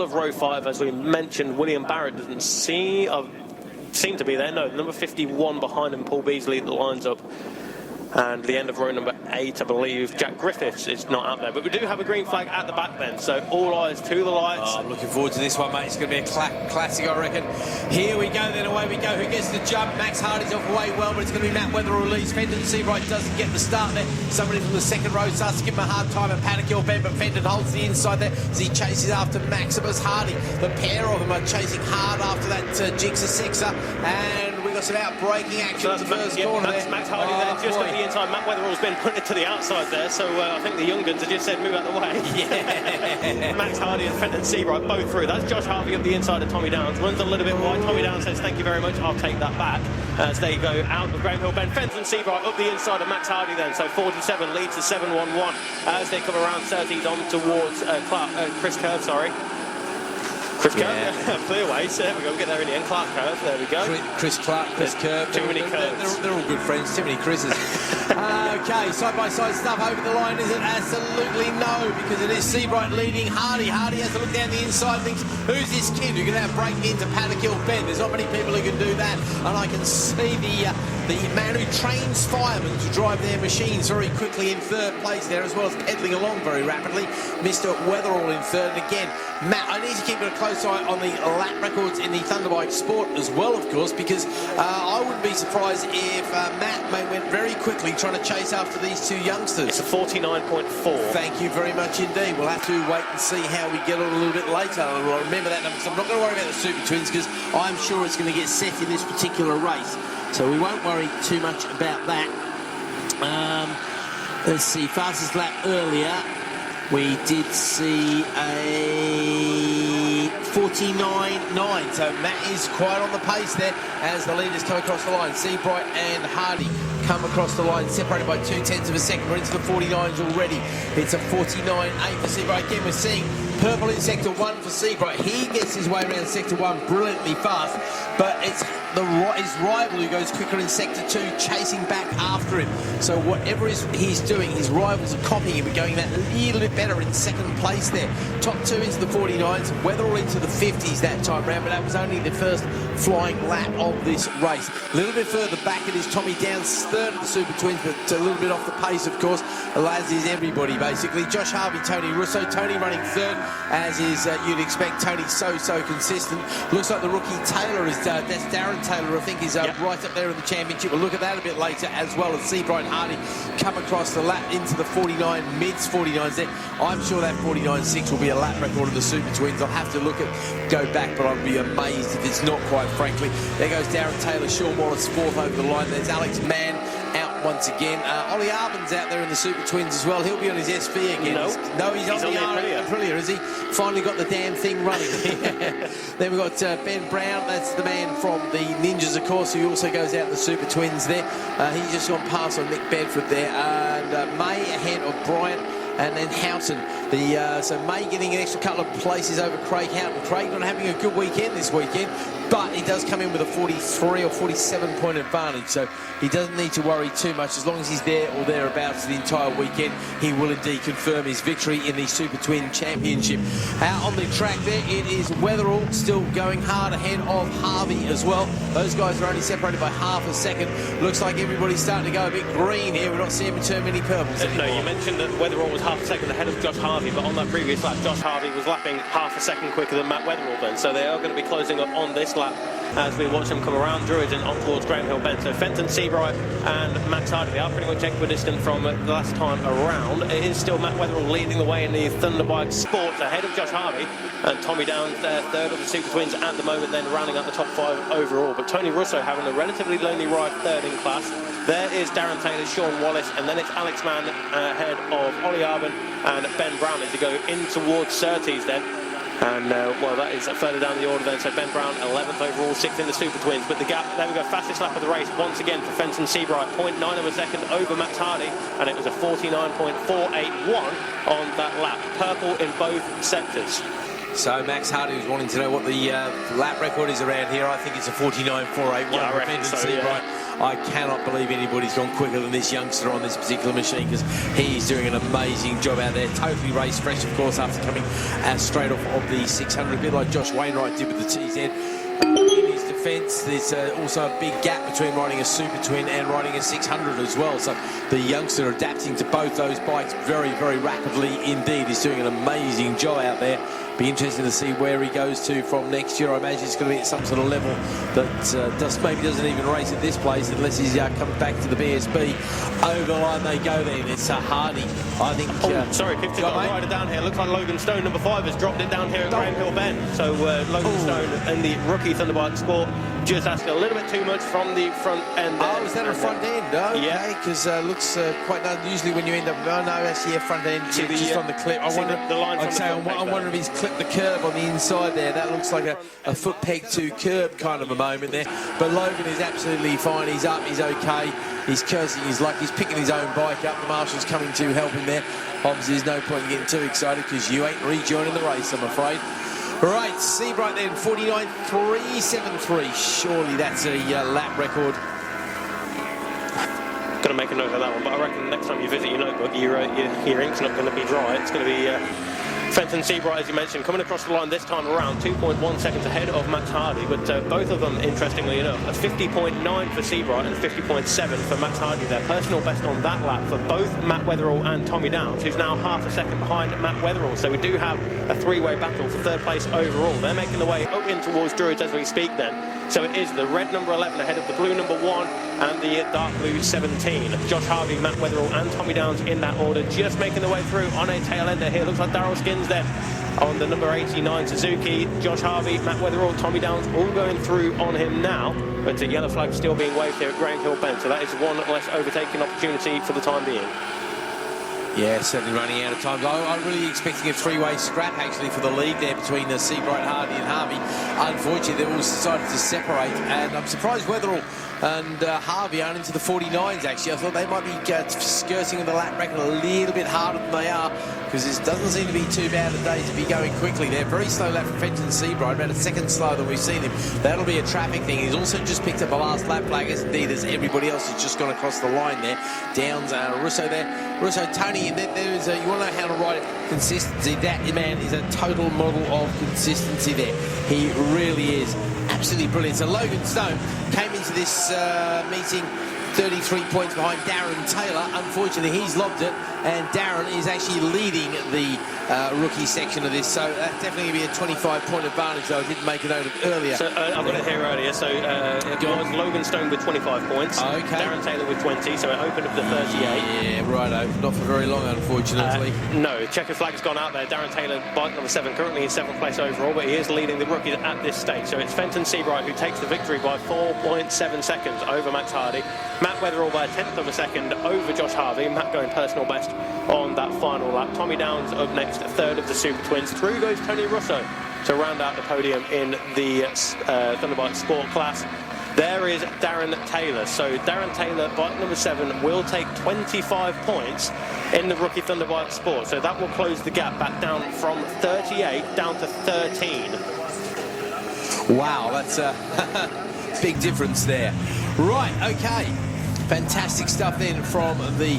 of row 5, as we mentioned. William Barrett doesn't seem to be there. No, number 51 behind him, Paul Beasley, that lines up. And the end of row number 8, I believe, Jack Griffiths is not out there. But we do have a green flag at the back then, so all eyes to the lights. Oh, I'm looking forward to this one, mate. It's going to be a classic, I reckon. Here we go, then away we go. Who gets the jump? Max Hardy's off away well, but it's going to be Matt Weatherall leads. Fenton Seabright doesn't get the start there. Somebody from the second row starts to give him a hard time at Paddock Hill Bend, but Fenton holds the inside there as he chases after Maximus Hardy. The pair of them are chasing hard after that Jigsaw Sixer, and we got some out-braking action in the first corner there. Max Hardy there, just on the inside. Matt Weatherall's been put to the outside there, so I think the young guns have just said move out the way. Yeah. Max Hardy and Fenton Seabright both through. That's Josh Harvey up the inside of Tommy Downs. Runs a little bit wide. Tommy Downs says thank you very much, I'll take that back. As they go out of Graham Hill Bend. Fenton Seabright up the inside of Max Hardy then, so 47 leads to 711 as they come around 30 on towards Chris Curve, sorry. Chris Curve, clear way, so there we go, we'll get there in the end. Clark Curve, there we go. Chris Curve. Too many curves. They're all good friends, too many Chris's. Okay, side-by-side stuff over the line, is it? Absolutely no, because it is Seabright leading Hardy. Hardy has to look down the inside, thinks, who's this kid who can now break into Paddock Hill Bend? There's not many people who can do that, and I can see the man who trains firemen to drive their machines very quickly in third place there, as well as pedaling along very rapidly. Mr. Weatherall in third, and again, Matt, I need to keep a close eye on the lap records in the Thunderbike Sport as well, of course, because I wouldn't be surprised if Matt went very quickly trying to chase after these two youngsters. It's a 49.4. Thank you very much indeed. We'll have to wait and see how we get on a little bit later. I'll remember that number, because I'm not going to worry about the Super Twins, because I'm sure it's going to get set in this particular race. So we won't worry too much about that. Let's see, fastest lap earlier, we did see a 49.9. So Matt is quite on the pace there as the leaders come across the line. Seabright and Hardy come across the line, separated by 0.2 of a second. We're into the 49s already. It's a 49.8 for Seabright. Again, we're seeing purple in sector 1 for Seabright. He gets his way around sector 1 brilliantly fast, but it's his rival who goes quicker in sector 2, chasing back after him. So whatever he's doing, his rivals are copying him, but going that little bit better in second place there. Top 2 into the 49s, Weatherall into the 50s that time round, but that was only the first flying lap of this race. A little bit further back it is Tommy Downs, third of the Super Twins, but a little bit off the pace, of course, as is everybody basically. Josh Harvey, Tony Russo, Tony running third, as is you'd expect. Tony so consistent. Looks like the rookie Taylor is that's Darren Taylor, I think, is right up there in the championship. We'll look at that a bit later, as well as Seabright Hardy come across the lap into the 49 mids, 49s there. I'm sure that 49.6 will be a lap record of the Super Twins. I'll have to go back, but I'd be amazed if it's not, quite frankly. There goes Darren Taylor, Sean Wallace fourth over the line. There's Alex Mann out once again. Ollie Arben's out there in the Super Twins as well. He'll be on his SV again. No, he's on the Aprilia, is he? Finally got the damn thing running. Then we've got Ben Brown. That's the man from the Ninjas, of course, who also goes out in the Super Twins there. He's just gone past on Nick Bedford there. And May ahead of Bryant. And then Houghton, so May getting an extra couple of places over Craig Houghton. Craig not having a good weekend this weekend, but he does come in with a 43 or 47 point advantage, so he doesn't need to worry too much. As long as he's there or thereabouts the entire weekend, he will indeed confirm his victory in the Super Twin Championship. Out on the track there, it is Weatherall still going hard ahead of Harvey as well. Those guys are only separated by half a second. Looks like everybody's starting to go a bit green here. We're not seeing too many purples anymore. No, you mentioned that Weatherall was half a second ahead of Josh Harvey, but on that previous lap, Josh Harvey was lapping half a second quicker than Matt Weatherall then, so they are going to be closing up on this lap as we watch them come around Druids and on towards Graham Hill Bend. So Fenton Seabright and Max Hardy, they are pretty much equidistant from the last time around. It is still Matt Weatherall leading the way in the Thunderbike Sport ahead of Josh Harvey, and Tommy Downs third of the Super Twins at the moment, then rounding up the top 5 overall. But Tony Russo having a relatively lonely ride third in class. There is Darren Taylor, Sean Wallace, and then it's Alex Mann ahead of Ollie Arben and Ben Brown as they go in towards Surtees then. And, well, that is further down the order then. So Ben Brown, 11th overall, 6th in the Super Twins. But the gap, there we go, fastest lap of the race once again for Fenton Seabright. 0.9 of a second over Max Hardy. And it was a 49.481 on that lap. Purple in both sectors. So Max Hardy was wanting to know what the lap record is around here. I think it's a 49.481 for Fenton Seabright. I cannot believe anybody's gone quicker than this youngster on this particular machine, because he's doing an amazing job out there. Totally race fresh, of course, after coming straight off of the 600, a bit like Josh Wainwright did with the TZ. In his defence, there's also a big gap between riding a Super Twin and riding a 600 as well. So the youngster adapting to both those bikes very, very rapidly indeed. He's doing an amazing job out there. Be interesting to see where he goes to from next year. I imagine it's going to be at some sort of level that maybe doesn't even race at this place unless he's comes back to the BSB. Over the line they go then. It's Hardy. I think... sorry, Pip's got a rider down here. Looks like Logan Stone, number 5, has dropped it down here at Graham Hill Bend. So Logan Stone and the rookie Thunderbike Sport just asked a little bit too much from the front end. Oh, is that a front end? Oh, okay, yeah, because looks quite nice. Usually when you end up, no, actually a front end just on the clip. I wonder. I wonder if he's clipped the curb on the inside there. That looks like a foot peg to curb kind of a moment there. But Logan is absolutely fine. He's up. He's okay. He's cursing his luck. He's picking his own bike up. The marshal's coming to help him there. Obviously, there's no point in getting too excited because you ain't rejoining the race, I'm afraid. Right, Seabright then, 49.373. Surely that's a lap record. Going to make a note of that one, but I reckon next time you visit your notebook, your ink's not going to be dry. It's going to be Fenton Seabright, as you mentioned, coming across the line this time around, 2.1 seconds ahead of Max Hardy, but both of them, interestingly enough, a 50.9 for Seabright and 50.7 for Max Hardy. Their personal best on that lap for both Matt Weatherall and Tommy Downs, who's now half a second behind Matt Weatherall. So we do have a three-way battle for third place overall. They're making their way up in towards Druids as we speak then. So it is the red number 11 ahead of the blue number 1 and the dark blue 17. Josh Harvey, Matt Weatherall and Tommy Downs in that order, just making their way through on a tail ender here. Looks like Darryl Skins then on the number 89 Suzuki. Josh Harvey, Matt Weatherall, Tommy Downs all going through on him now, but the yellow flag still being waved here at Graham Hill Bend, so that is one less overtaking opportunity for the time being. Yeah, certainly running out of time. I'm really expecting a three-way scrap, actually, for the lead there between Seabright, Hardy and Harvey. Unfortunately, they all decided to separate, and I'm surprised Weatherall and Harvey aren't into the 49s, actually. I thought they might be skirting the lap record a little bit harder than they are, because it doesn't seem to be too bad a day to be going quickly. They're very slow lap for Fenton Seabright, about a second slower than we've seen him. That'll be a traffic thing. He's also just picked up a last lap flag, as indeed as everybody else has just gone across the line there. Downs, Russo there. Russo, Tony, and then there's you want to know how to ride it. Consistency. That man is a total model of consistency there. He really is. Absolutely brilliant. So Logan Stone came into this meeting 33 points behind Darren Taylor. Unfortunately, he's lobbed it, and Darren is actually leading the rookie section of this, so that's definitely going to be a 25-point advantage, though I didn't make a note of earlier. So I've got it here earlier, so it was Logan Stone with 25 points, okay. Darren Taylor with 20, so it opened up to 38. Yeah, righto. Not for very long, unfortunately. No, checker flag's gone out there. Darren Taylor, bike number 7, currently in 7th place overall, but he is leading the rookies at this stage. So it's Fenton Seabright who takes the victory by 4.7 seconds over Max Hardy. Matt Weatherall by a 10th of a second over Josh Harvey. Matt going personal best on that final lap. Tommy Downs up next, 3rd of the Super Twins. Through goes Tony Russo to round out the podium in the Thunderbike Sport class. There is Darren Taylor. So Darren Taylor, bike number 7, will take 25 points in the rookie Thunderbike Sport. So that will close the gap back down from 38 down to 13. Wow, that's a big difference there. Right, okay. Fantastic stuff then from the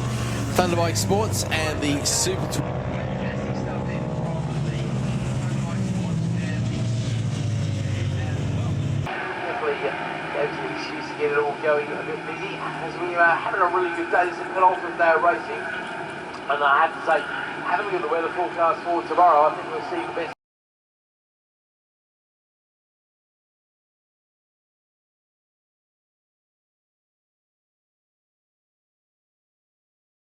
Thunderbike Sports and the Super Twins. Excuse to get it all going a bit busy as we are having a really good day. This is the penultimate day of racing, and I have to say, having a look at the weather forecast for tomorrow, I think we'll see the best